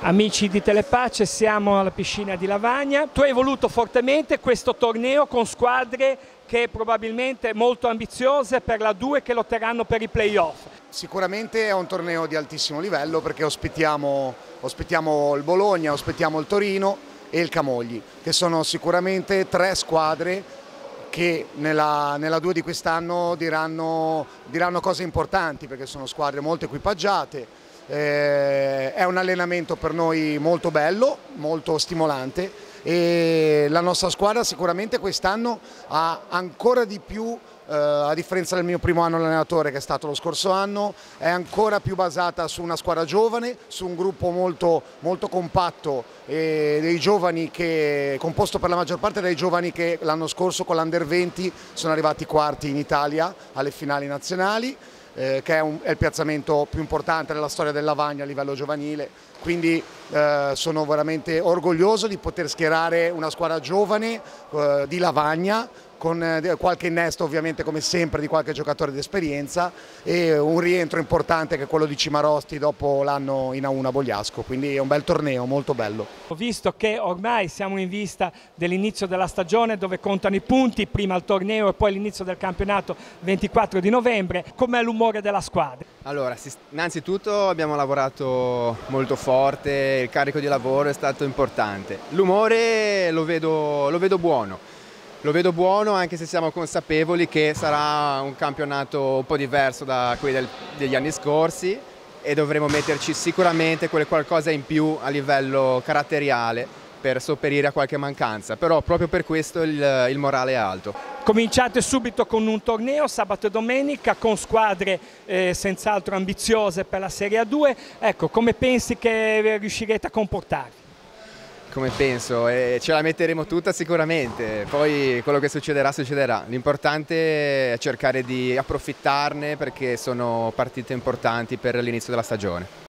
Amici di Telepace, siamo alla piscina di Lavagna. Tu hai voluto fortemente questo torneo con squadre che probabilmente molto ambiziose per la 2 che lotteranno per i playoff. Sicuramente è un torneo di altissimo livello perché ospitiamo il Bologna, ospitiamo il Torino e il Camogli, che sono sicuramente 3 squadre che nella 2 di quest'anno diranno cose importanti, perché sono squadre molto equipaggiate. È un allenamento per noi molto bello, molto stimolante, e la nostra squadra sicuramente quest'anno ha ancora di più, a differenza del mio primo anno allenatore che è stato lo scorso anno, è ancora più basata su una squadra giovane, su un gruppo molto, molto compatto, dei giovani composto per la maggior parte dai giovani che l'anno scorso con l'Under 20 sono arrivati quarti in Italia alle finali nazionali. Che è il piazzamento più importante della storia del Lavagna a livello giovanile, quindi sono veramente orgoglioso di poter schierare una squadra giovane di Lavagna, con qualche innesto ovviamente come sempre di qualche giocatore di esperienza e un rientro importante che è quello di Cimarosti dopo l'anno in A1 a Bogliasco, quindi è un bel torneo, molto bello. Ho visto che ormai siamo in vista dell'inizio della stagione dove contano i punti, prima il torneo e poi l'inizio del campionato 24 di novembre. Com'è l'umore della squadra? Allora, innanzitutto abbiamo lavorato molto forte, il carico di lavoro è stato importante. L'umore lo vedo buono. Lo vedo buono anche se siamo consapevoli che sarà un campionato un po' diverso da quelli degli anni scorsi e dovremo metterci sicuramente qualcosa in più a livello caratteriale per sopperire a qualche mancanza, però proprio per questo il morale è alto. Cominciate subito con un torneo sabato e domenica con squadre senz'altro ambiziose per la Serie A2, ecco, come pensi che riuscirete a comportarvi? Come penso, ce la metteremo tutta sicuramente, poi quello che succederà succederà. L'importante è cercare di approfittarne perché sono partite importanti per l'inizio della stagione.